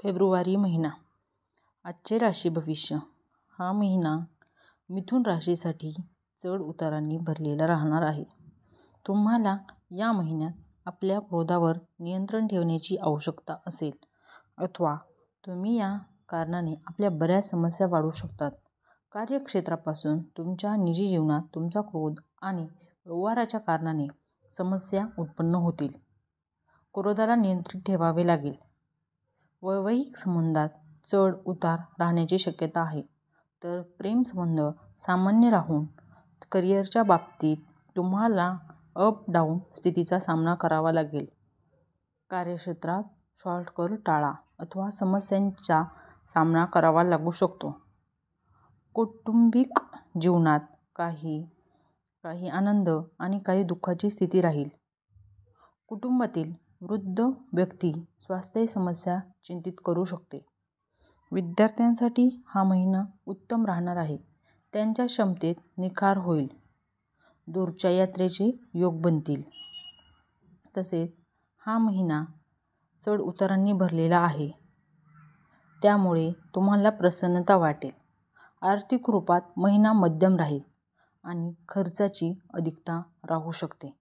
February महिना. आजचे राशी भविष्य. हा महिना मिथुन राशीसाठी चढ उतारांनी भरलेला राहणार आहे. तुम्हाला या महिन्यात आपल्या क्रोधावर नियंत्रण ठेवण्याची आवश्यकता असेल अथवा तुम्ही या कारणाने आपल्या बऱ्याच समस्या वाढू शकतात. कार्यक्षेत्रापासून तुमच्या निजी जीवनात तुमचा क्रोध आणि व्यवहाराच्या कारणाने समस्या उत्पन्न होतील. क्रोधाला नियंत्रित ठेवावे लागेल. वैवाहिक संबंधात चढ उतार राहण्याची शक्यता आहे, तर प्रेमसंबंध सामान्य राहून करिअरच्या बाबतीत तुम्हाला अप डाऊन स्थितीचा सामना करावा लागेल. कार्यक्षेत्रात शॉर्टकट टाळा अथवा समस्यांचा सामना करावा लागू शकतो. कौटुंबिक जीवनात काही आनंद आणि काही दुःखाची स्थिती राहील. कुटुंबातील वृद्ध व्यक्ती स्वास्थ्य समस्या चिंतित करू शकते. विद्यार्थ्यांसाठी हा महिना उत्तम राहणार आहे. त्यांच्या क्षमतेत निखार होईल. दूरच्या यात्रेचे योग बनतील. तसेच हा महिना चढ उतारांनी भरलेला आहे, त्यामुळे तुम्हाला प्रसन्नता वाटेल. आर्थिक रूपात महिना मध्यम राहील आणि खर्चाची अधिकता राहू शकते.